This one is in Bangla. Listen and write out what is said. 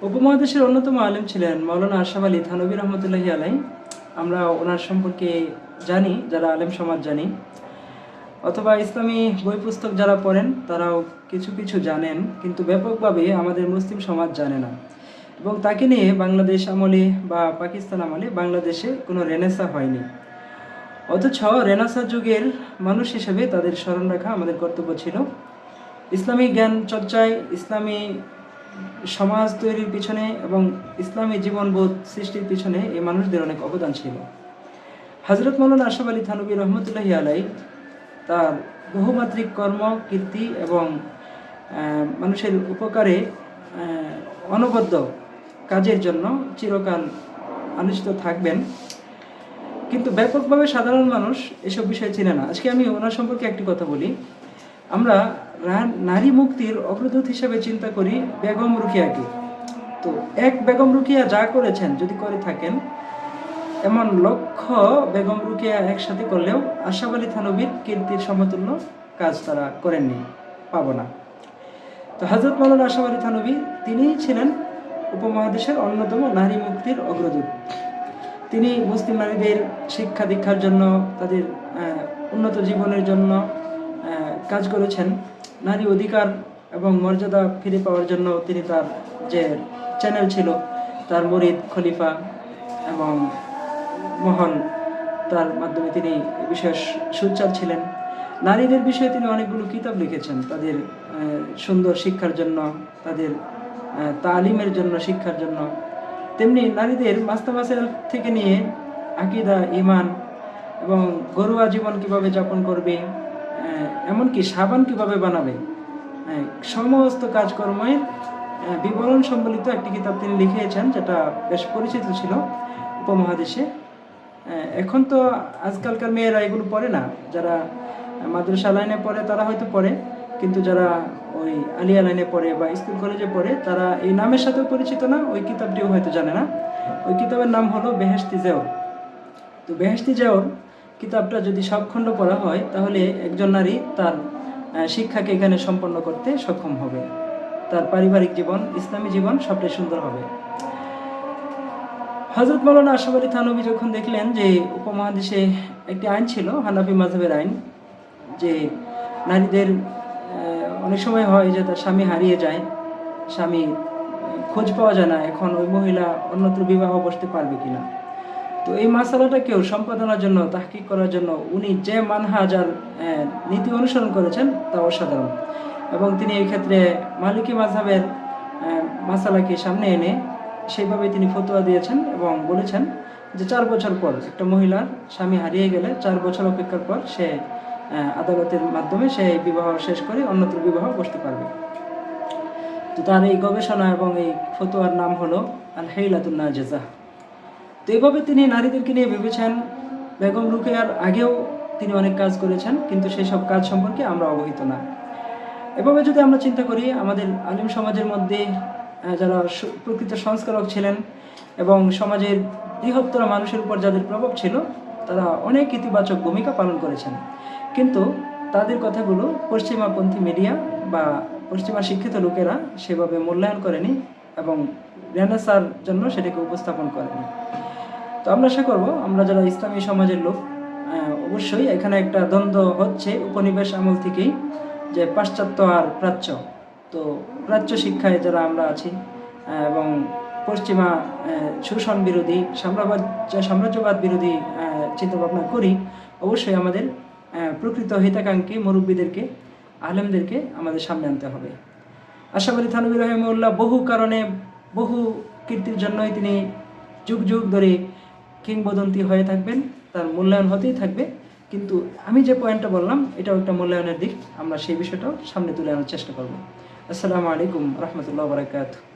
উপমহাদেশের অন্যতম আলেম ছিলেন মাওলানা আশরাফ আলী থানভী রহমতুল্লাহি আলাই। আমরা ওনার সম্পর্কে জানি, যারা আলেম সমাজ জানি, অথবা ইসলামী বই পুস্তক যারা পড়েন তারাও কিছু কিছু জানেন, কিন্তু ব্যাপকভাবে আমাদের মুসলিম সমাজ জানে না। এবং তাকে নিয়ে বাংলাদেশ আমলে বা পাকিস্তান আমলে বাংলাদেশে কোনো রেনেসা হয়নি। অথচ রেনেসা যুগের মানুষ হিসেবে তাদের স্মরণ রাখা আমাদের কর্তব্য ছিল। ইসলামী জ্ঞান চর্চায়, ইসলামী সমাজ তৈরির পিছনে এবং ইসলামী জীবনবোধ সৃষ্টির পিছনে এই মানুষদের অনেক অবদান ছিল। হযরত মাওলানা আশরাফ আলী থানভী রহমতুল্লাহি আলাই তার বহুমাত্রিক কর্ম, কীর্তি এবং মানুষের উপকারে অনবদ্য কাজের জন্য চিরকাল আলোচিত থাকবেন। কিন্তু ব্যাপকভাবে সাধারণ মানুষ এসব বিষয় চেনে না। আজকে আমি ওনার সম্পর্কে একটি কথা বলি। আমরা নারী মুক্তির অগ্রদূত হিসেবে চিন্তা করি বেগম রোকেয়াকে। তো এক বেগম রোকেয়া যা করেছেন, যদি করে থাকেন, এমন লক্ষ বেগম রোকেয়া একসাথে করলেও আশরাফ আলী থানভীর কীর্তির সমতুল্য কাজ তারা করেননি, পাবো না। তো হযরত মাওলানা আশরাফ আলী থানভী তিনিই ছিলেন উপমহাদেশের অন্যতম নারী মুক্তির অগ্রদূত। তিনি মুসলিম নারীদের শিক্ষা দীক্ষার জন্য, তাদের উন্নত জীবনের জন্য কাজ করেছেন। নারী অধিকার এবং মর্যাদা ফিরে পাওয়ার জন্য তিনি তার যে চ্যানেল ছিল, তার মুরিদ, খলিফা এবং মহল, তার মাধ্যমে তিনি এ বিষয়ে সোচ্চার ছিলেন। নারীদের বিষয়ে তিনি অনেকগুলো কিতাব লিখেছেন, তাদের সুন্দর শিক্ষার জন্য, তাদের তালিমের জন্য, শিক্ষার জন্য। তেমনি নারীদের মাস্তামাসাইল থেকে নিয়ে আকীদা, ঈমান এবং ঘরোয়া জীবন কিভাবে যাপন করবে, এমনকি সাবান কিভাবে বানাবে, সমস্ত কাজকর্মের বিবরণ সম্বলিত একটি কিতাব তিনি লিখেছেন, যেটা বেশ পরিচিত ছিল উপমহাদেশে। এখন তো আজকালকার মেয়েরা এগুলো পড়ে না, যারা মাদ্রাসা লাইনে পড়ে তারা হয়তো পড়ে, কিন্তু যারা ওই আলিয়া লাইনে পড়ে বা স্কুল কলেজে পড়ে তারা এই নামের সাথেও পরিচিত না, ওই কিতাবটিও হয়তো জানে না। ওই কিতাবের নাম হলো বেহেশতি জেওর। তো বেহেশতি জেওর কিতাবটা যদি সব খণ্ড পড়া হয়, তাহলে একজন নারী তার শিক্ষাকে এখানে সম্পন্ন করতে সক্ষম হবে, তার পারিবারিক জীবন, ইসলামী জীবন সবটাই সুন্দর হবে। হযরত মাওলানা আশরাফ আলী থানভী যখন দেখলেন যে উপমহাদেশে একটি আইন ছিল, হানাফি মাযহাবের আইন, যে নারীদের অনেক সময় হয় যে তার স্বামী হারিয়ে যায়, স্বামী খোঁজ পাওয়া যায় না, এখন ওই মহিলা অন্যত্র বিবাহ বসতে পারবে কিনা। তো এই মাসালাটাকেও সম্পাদনার জন্য, তাহকিক করার জন্য উনি যে মানহাজ আর নীতি অনুসরণ করেছেন তা অসাধারণ। এবং তিনি এই ক্ষেত্রে মালিকি মাযহাবের মাসালাকে সামনে এনে সেইভাবে তিনি ফতোয়া দিয়েছেন এবং বলেছেন যে 4 বছর পর একটা মহিলার স্বামী হারিয়ে গেলে 4 বছর অপেক্ষার পর সে আদালতের মাধ্যমে সে বিবাহ শেষ করে অন্যত্র বিবাহ বসতে পারবে। তো তার এই গবেষণা এবং এই ফতোয়ার নাম হলো আল হাইলাতুন নাজিজা। তো এইভাবে তিনি নারীদেরকে নিয়ে ভেবেছেন। বেগম রোকেয়ার আগেও তিনি অনেক কাজ করেছেন, কিন্তু সেই সব কাজ সম্পর্কে আমরা অবহিত না। এভাবে যদি আমরা চিন্তা করি, আমাদের আলিম সমাজের মধ্যে যারা প্রকৃত সংস্কারক ছিলেন এবং সমাজের বৃহত্তর মানুষের উপর যাদের প্রভাব ছিল, তারা অনেক ইতিবাচক ভূমিকা পালন করেছেন, কিন্তু তাদের কথাগুলো পশ্চিমাপন্থী মিডিয়া বা পশ্চিমা শিক্ষিত লোকেরা সেভাবে মূল্যায়ন করেনি এবং রেনেসার জন্য সেটাকে উপস্থাপন করেনি। তো আমরা আশা করব, আমরা যারা ইসলামী সমাজের লোক, অবশ্যই এখানে একটা দ্বন্দ্ব হচ্ছে উপনিবেশ আমল থেকেই, যে পাশ্চাত্য আর প্রাচ্য। তো প্রাচ্য শিক্ষায় যারা আমরা আছি এবং পশ্চিমা শোষণ বিরোধী, সাম্রাজ্যবাদ বিরোধী চিন্তাভাবনা করি, অবশ্যই আমাদের প্রকৃত হিতাকাঙ্ক্ষী মুরব্বীদেরকে, আলেমদেরকে আমাদের সামনে আনতে হবে। আশরাফ আলী থানভী রহিমাহুল্লাহ বহু কারণে, বহু কীর্তির জন্যই তিনি যুগ যুগ ধরে কিংবদন্তি হয়ে থাকবেন, তার মূল্যায়ন হতেই থাকবে। কিন্তু আমি যে পয়েন্টটা বললাম, এটাও একটা মূল্যায়নের দিক, আমরা সেই বিষয়টাও সামনে তুলে আনার চেষ্টা করব। আসসালামু আলাইকুম রহমতুল্লাহ বারাকাতুহু।